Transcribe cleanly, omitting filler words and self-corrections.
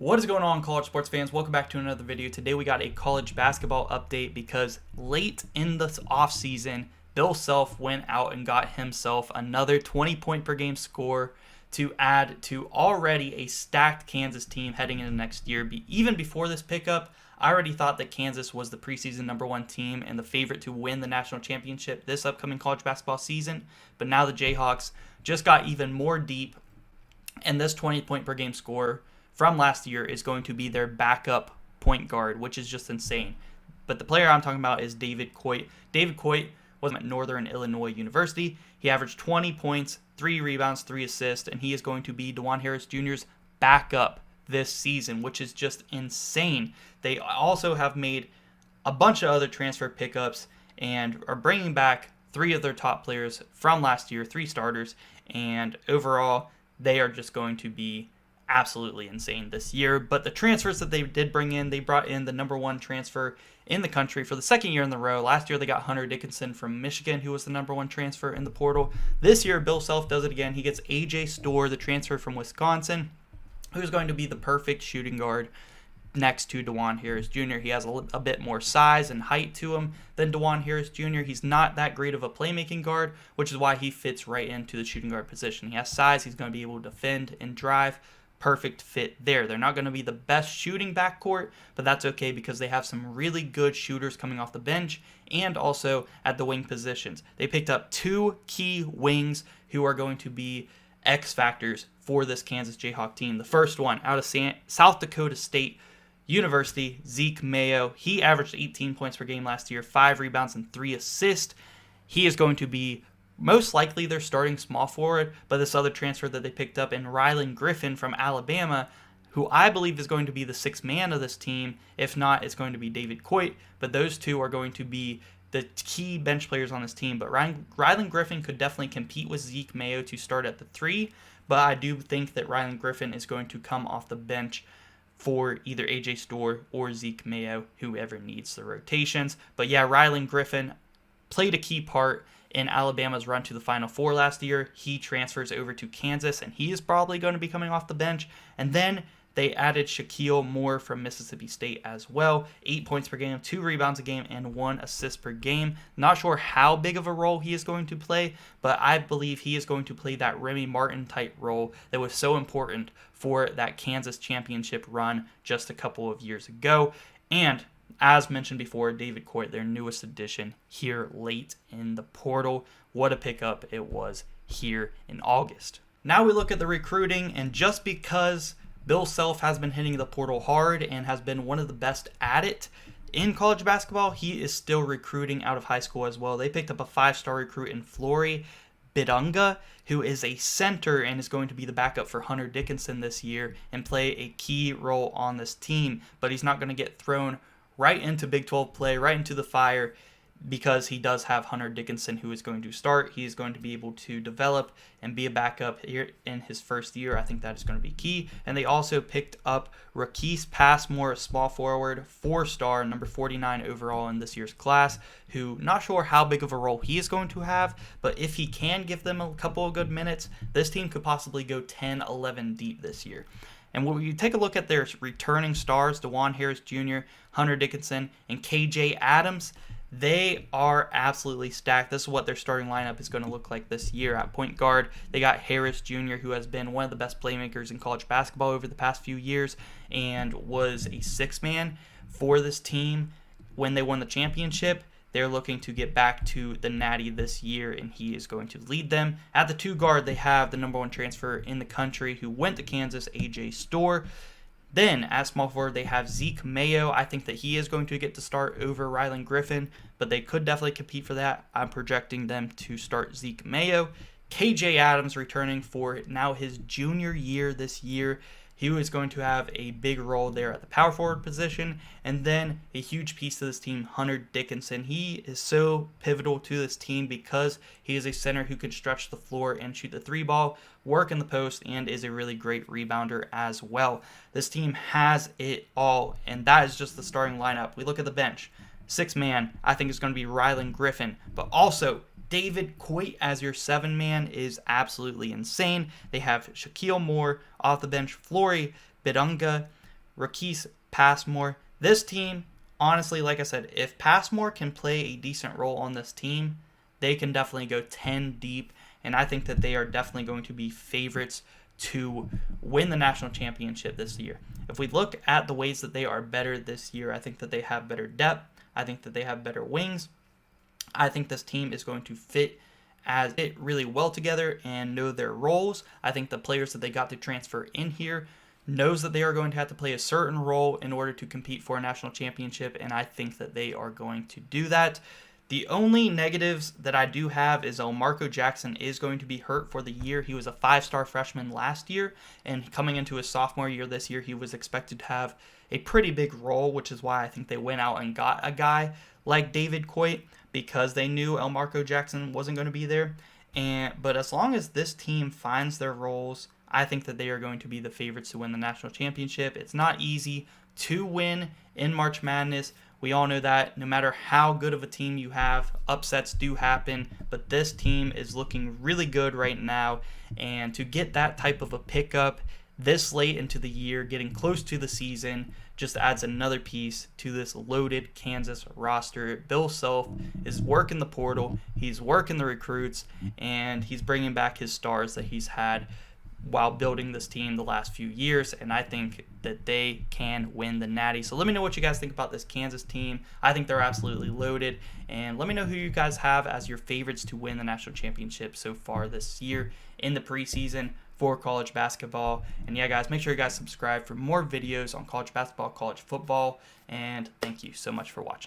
What is going on, college sports fans? Welcome back to another video. Today we got a college basketball update because late in the offseason, Bill Self went out and got himself another 20-point per game score to add to already a stacked Kansas team heading into next year. Even before this pickup, I already thought that Kansas was the preseason #1 team and the favorite to win the national championship this upcoming college basketball season. But now the Jayhawks just got even more deep, and this 20-point per game score from last year is going to be their backup point guard, which is just insane. But the player I'm talking about is David Coit. David Coit was at Northern Illinois University. He averaged 20 points, 3 rebounds, 3 assists, and he is going to be DeJuan Harris Jr.'s backup this season, which is just insane. They also have made a bunch of other transfer pickups and are bringing back 3 of their top players from last year, 3 starters, and overall, they are just going to be absolutely insane this year. But the transfers that they did bring in, they brought in the #1 transfer in the country for the second year in a row. Last year they got Hunter Dickinson from Michigan, who was the #1 transfer in the portal. This year Bill Self does it again. He gets AJ Storr, the transfer from Wisconsin, who's going to be the perfect shooting guard next to DeJuan Harris Jr. He has a bit more size and height to him than DeJuan Harris Jr. He's not that great of a playmaking guard, which is why he fits right into the shooting guard position. He has size. He's going to be able to defend and drive. Perfect fit there. They're not going to be the best shooting backcourt, but that's okay because they have some really good shooters coming off the bench and also at the wing positions. They picked up 2 key wings who are going to be X factors for this Kansas Jayhawk team. The first one out of South Dakota State University, Zeke Mayo. He averaged 18 points per game last year, 5 rebounds and 3 assists. He is going to be most likely their starting small forward, but this other transfer that they picked up in Rylan Griffin from Alabama, who I believe is going to be the 6th man of this team. If not, it's going to be David Coit, but those 2 are going to be the key bench players on this team. But Rylan Griffin could definitely compete with Zeke Mayo to start at the 3, but I do think that Rylan Griffin is going to come off the bench for either AJ Storr or Zeke Mayo, whoever needs the rotations. But yeah, Rylan Griffin played a key part in Alabama's run to the Final Four last year. He transfers over to Kansas, and he is probably going to be coming off the bench. And then they added Shaquille Moore from Mississippi State as well. 8 points per game, 2 rebounds a game, and 1 assist per game. Not sure how big of a role he is going to play, but I believe he is going to play that Remy Martin type role that was so important for that Kansas championship run just a couple of years ago. And as mentioned before, David Coit, their newest addition here late in the portal. What a pickup it was here in August. Now we look at the recruiting, and just because Bill Self has been hitting the portal hard and has been one of the best at it in college basketball, he is still recruiting out of high school as well. They picked up a 5-star recruit in Flory Bidunga, who is a center and is going to be the backup for Hunter Dickinson this year and play a key role on this team. But he's not going to get thrown right into Big 12 play, right into the fire, because he does have Hunter Dickinson who is going to start. He is going to be able to develop and be a backup here in his first year. I think that is going to be key. And they also picked up Raquise Passmore, a small forward, 4-star, number 49 overall in this year's class, who not sure how big of a role he is going to have, but if he can give them a couple of good minutes, this team could possibly go 10-11 deep this year. And when you take a look at their returning stars, DeJuan Harris Jr., Hunter Dickinson, and KJ Adams, they are absolutely stacked. This is what their starting lineup is going to look like this year. At point guard, they got Harris Jr., who has been one of the best playmakers in college basketball over the past few years and was a 6-man for this team when they won the championship. They're looking to get back to the Natty this year, and he is going to lead them. At the 2 guard, they have the #1 transfer in the country who went to Kansas, AJ Storr. Then, at small forward, they have Zeke Mayo. I think that he is going to get to start over Rylan Griffin, but they could definitely compete for that. I'm projecting them to start Zeke Mayo. KJ Adams returning for now his junior year this year. He was going to have a big role there at the power forward position. And then a huge piece to this team, Hunter Dickinson. He is so pivotal to this team because he is a center who can stretch the floor and shoot the 3 ball, work in the post, and is a really great rebounder as well. This team has it all, and that is just the starting lineup. We look at the bench. 6-man, I think is going to be Rylan Griffin, but also David Coit as your 7-man is absolutely insane. They have Shaquille Moore off the bench, Flory Bidunga, Raquise Passmore. This team, honestly, like I said, if Passmore can play a decent role on this team, they can definitely go 10 deep, and I think that they are definitely going to be favorites to win the national championship this year. If we look at the ways that they are better this year, I think that they have better depth. I think that they have better wings. I think this team is going to fit really well together and know their roles. I think the players that they got to transfer in here knows that they are going to have to play a certain role in order to compete for a national championship, and I think that they are going to do that. The only negatives that I do have is Marco Jackson is going to be hurt for the year. He was a 5-star freshman last year, and coming into his sophomore year this year, he was expected to have a pretty big role, which is why I think they went out and got a guy like David Coit, because they knew Marco Jackson wasn't going to be there. But as long as this team finds their roles, I think that they are going to be the favorites to win the national championship. It's not easy to win in March Madness. We all know that. No matter how good of a team you have, upsets do happen. But this team is looking really good right now. And to get that type of a pickup this late into the year, getting close to the season, just adds another piece to this loaded Kansas roster. Bill Self is working the portal, he's working the recruits, and he's bringing back his stars that he's had while building this team the last few years, and I think that they can win the Natty. So let me know what you guys think about this Kansas team. I think they're absolutely loaded, and let me know who you guys have as your favorites to win the national championship so far this year in the preseason for college basketball. And yeah, guys, make sure you guys subscribe for more videos on college basketball, college football, and thank you so much for watching.